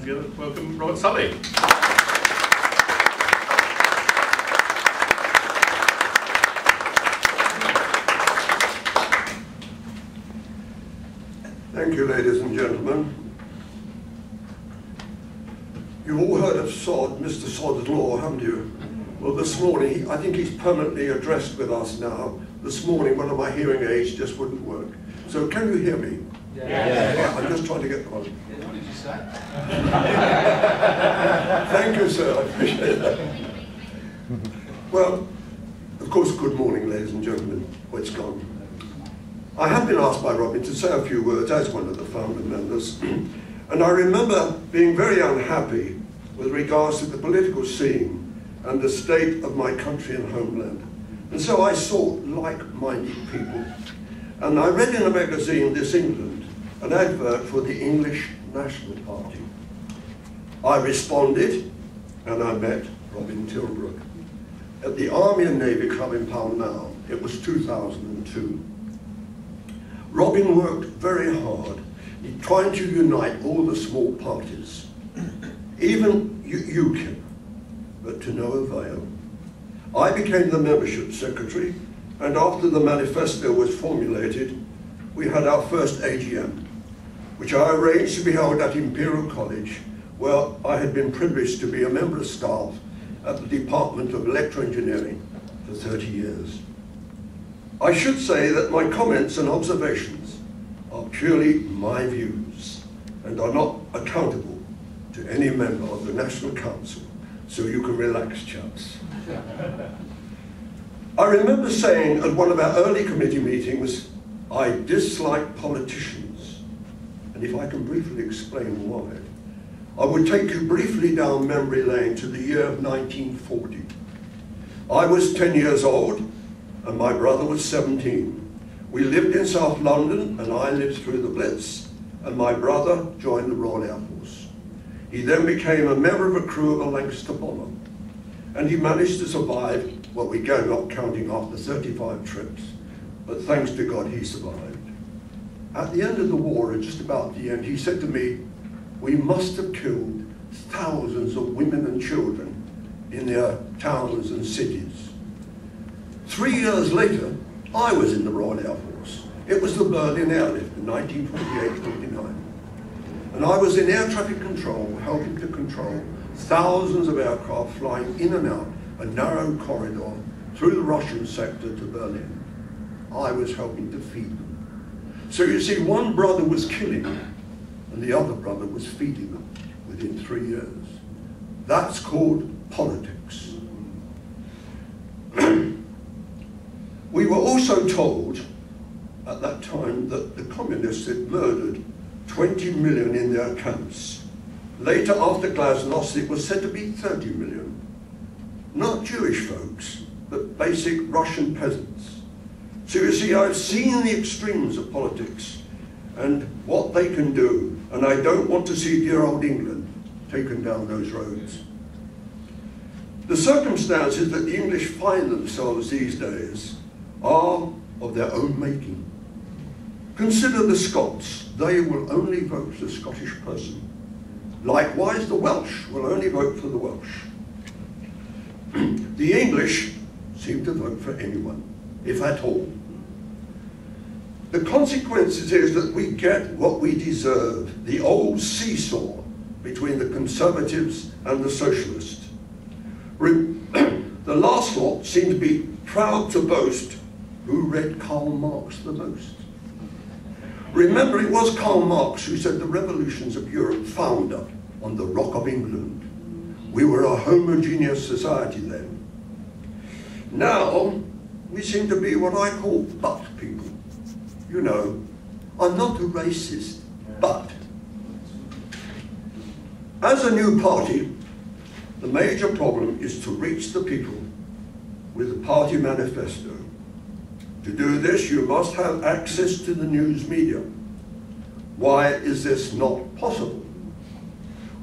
hands together to welcome Robert Sulley. Thank you, ladies and gentlemen. You've all heard of Sod, Mr. Sod's Law, haven't you? Well, this morning, I think he's permanently addressed with us now. This morning, one of my hearing aids just wouldn't work. So, can you hear me? Yes. Yeah, I'm just trying to get one. What did you say? Thank you, sir. I appreciate that. Well, of course, good morning, ladies and gentlemen. Well, it's gone. I have been asked by Robin to say a few words as one of the founder members. And I remember being very unhappy with regards to the political scene and the state of my country and homeland. And so I sought like-minded people. And I read in a magazine, This England, an advert for the English National Party. I responded, and I met Robin Tilbrook at the Army and Navy Club in Pall Mall. It was 2002. Robin worked very hard in trying to unite all the small parties, even UKIP, but to no avail. I became the membership secretary, and after the manifesto was formulated, we had our first AGM, which I arranged to be held at Imperial College, where I had been privileged to be a member of staff at the Department of Electroengineering for 30 years. I should say that my comments and observations are purely my views and are not accountable to any member of the National Council, so you can relax, chaps. I remember saying at one of our early committee meetings, I dislike politicians, and if I can briefly explain why, I would take you briefly down memory lane to the year of 1940. I was 10 years old, and my brother was 17. We lived in South London, and I lived through the Blitz, and my brother joined the Royal Air Force. He then became a member of a crew of a Lancaster bomber, and he managed to survive, well, we go not counting after 35 trips, but thanks to God he survived. At the end of the war, and just about the end, he said to me, we must have killed thousands of women and children in their towns and cities. 3 years later, I was in the Royal Air Force. It was the Berlin Airlift in 1948-49. And I was in air traffic control, helping to control thousands of aircraft flying in and out a narrow corridor through the Russian sector to Berlin. I was helping to feed them. So you see, one brother was killing them, and the other brother was feeding them within 3 years. That's called politics. We were also told at that time that the communists had murdered 20 million in their camps. Later, after Glasnost, it was said to be 30 million. Not Jewish folks, but basic Russian peasants. So you see, I've seen the extremes of politics and what they can do, and I don't want to see dear old England taken down those roads. The circumstances that the English find themselves these days are of their own making. Consider the Scots. They will only vote for the Scottish person. Likewise, the Welsh will only vote for the Welsh. The English seem to vote for anyone, if at all. The consequences is that we get what we deserve, the old seesaw between the Conservatives and the Socialists. The last lot seem to be proud to boast who read Karl Marx the most. Remember, it was Karl Marx who said the revolutions of Europe founder on the rock of England. We were a homogeneous society then. Now, we seem to be what I call but people. You know, I'm not a racist, but. As a new party, the major problem is to reach the people with a party manifesto. To do this, you must have access to the news media. Why is this not possible?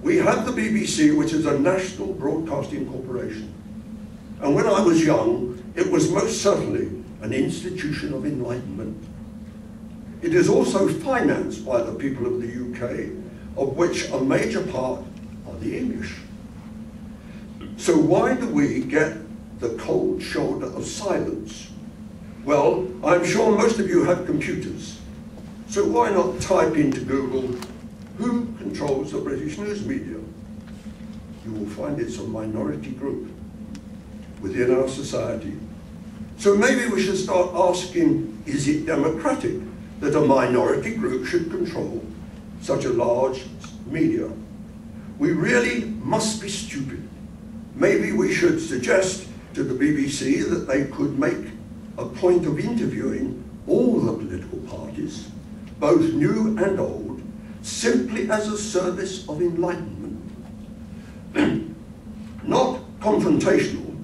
We have the BBC, which is a national broadcasting corporation. And when I was young, it was most certainly an institution of enlightenment. It is also financed by the people of the UK, of which a major part are the English. So why do we get the cold shoulder of silence? Well, I'm sure most of you have computers, so why not type into Google, who controls the British news media? You will find it's a minority group within our society. So maybe we should start asking, is it democratic that a minority group should control such a large media? We really must be stupid. Maybe we should suggest to the BBC that they could make a point of interviewing all the political parties, both new and old, simply as a service of enlightenment. Not confrontational,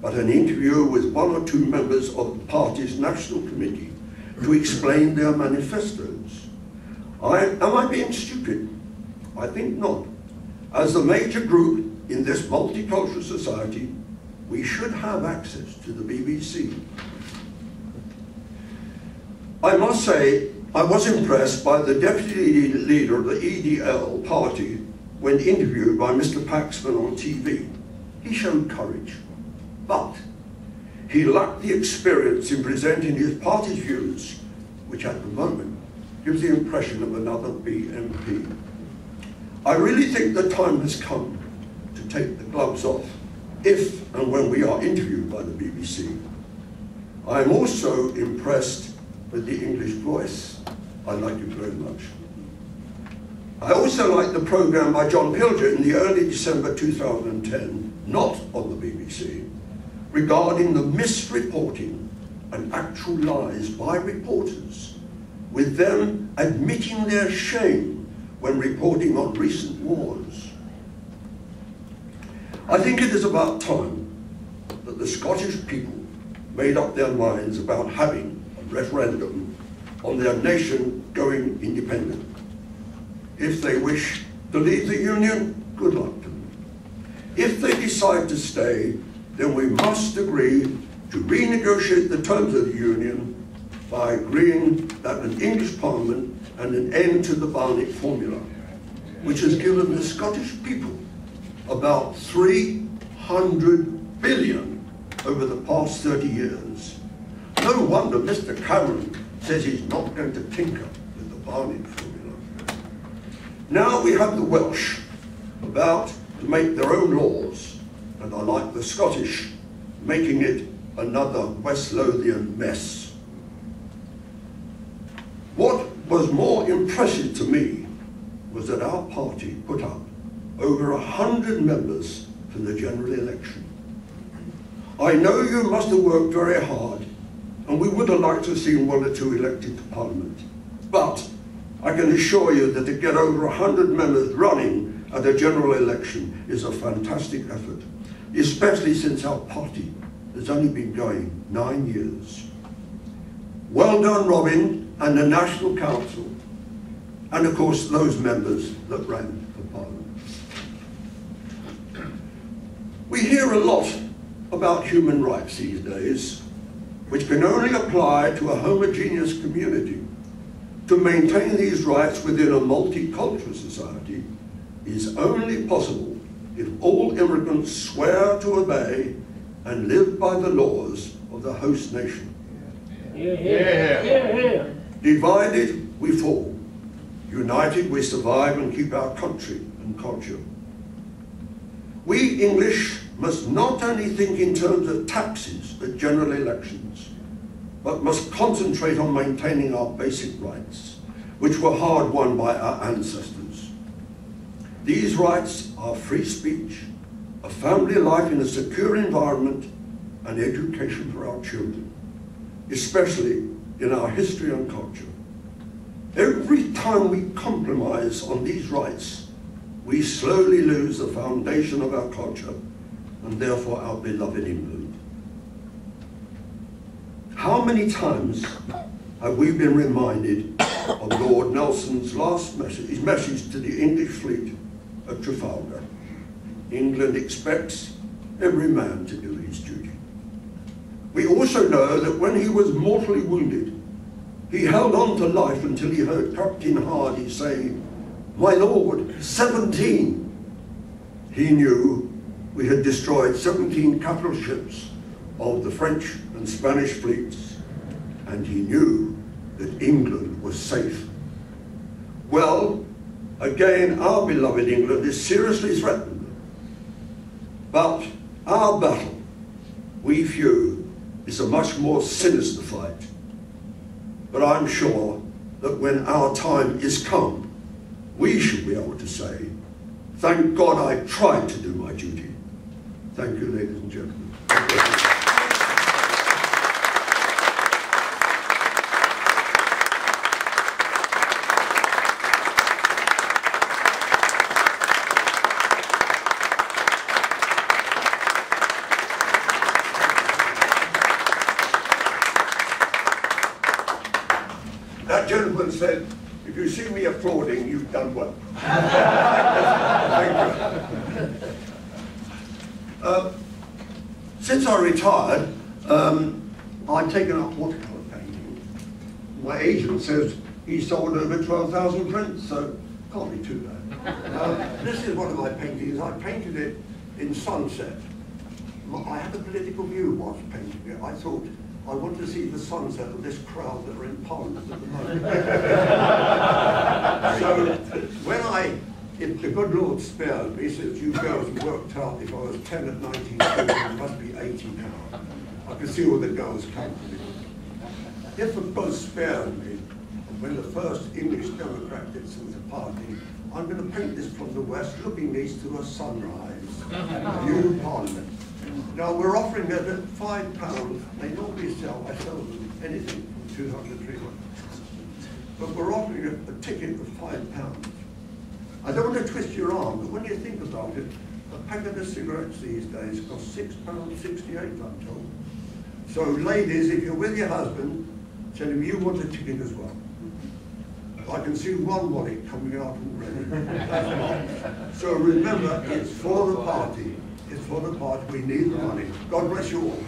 but an interview with one or two members of the party's national committee to explain their manifestos. Am I being stupid? I think not. As a major group in this multicultural society, we should have access to the BBC. I must say, I was impressed by the deputy leader of the EDL party when interviewed by Mr. Paxman on TV. He showed courage, but he lacked the experience in presenting his party's views, which at the moment gives the impression of another BMP. I really think the time has come to take the gloves off if and when we are interviewed by the BBC. I am also impressed with the English voice. I like it very much. I also like the programme by John Pilger in the early December 2010, not on the BBC, regarding the misreporting and actual lies by reporters, with them admitting their shame when reporting on recent wars. I think it is about time that the Scottish people made up their minds about having a referendum on their nation going independent. If they wish to leave the Union, good luck to them. If they decide to stay, then we must agree to renegotiate the terms of the Union by agreeing that an English Parliament and an end to the Barnett formula, which has given the Scottish people about 300 billion over the past 30 years. No wonder Mr. Cameron says he's not going to tinker with the Barnett formula. Now we have the Welsh about to make their own laws, and I like the Scottish making it another West Lothian mess. What was more impressive to me was that our party put up over 100 members for the general election. I know you must have worked very hard, and we would have liked to have seen one or two elected to Parliament. But I can assure you that to get over 100 members running at a general election is a fantastic effort, especially since our party has only been going 9 years. Well done, Robin, and the National Council, and of course those members that ran for Parliament. We hear a lot about human rights these days, which can only apply to a homogeneous community. To maintain these rights within a multicultural society is only possible if all immigrants swear to obey and live by the laws of the host nation. Divided, we fall. United, we survive and keep our country and culture. We English must not only think in terms of taxes at general elections, but must concentrate on maintaining our basic rights, which were hard won by our ancestors. These rights are free speech, a family life in a secure environment, and education for our children, especially in our history and culture. Every time we compromise on these rights, we slowly lose the foundation of our culture and therefore our beloved England. How many times have we been reminded of Lord Nelson's last message, his message to the English fleet at Trafalgar? England expects every man to do his duty. We also know that when he was mortally wounded, he held on to life until he heard Captain Hardy say, "My lord, 17. He knew we had destroyed 17 capital ships of the French and Spanish fleets, and he knew that England was safe. Well, again, our beloved England is seriously threatened. But our battle, we few, is a much more sinister fight. But I'm sure that when our time is come, we should be able to say, thank God I tried to do my duty. Thank you, ladies and gentlemen. That gentleman said, if you see me applauding, you've done well. Thank you. Since I retired, I've taken up watercolour painting. My agent says he sold over 12,000 prints, so can't be too bad. This is one of my paintings. I painted it in sunset. I had a political view whilst painting it. I thought, I want to see the sunset of this crowd that are in Parliament at the moment. So when if the good Lord spared me, since you girls worked out if I was 10 at 19, I must be 80 now. I could see all the girls come to me. If the God spared me, when the first English Democrat gets into the party, I'm going to paint this from the west, looking east to a sunrise. New Parliament. Now we're offering it at £5. They normally sell, I sell them anything from 200 to 300. But we're offering a ticket of £5. I don't want to twist your arm, but when you think about it, a packet of cigarettes these days costs £6.68, I'm told. So ladies, if you're with your husband, tell him you want a ticket as well. I can see one wallet coming out already. So remember, it's for the party. It's for the party. We need the money. God bless you all.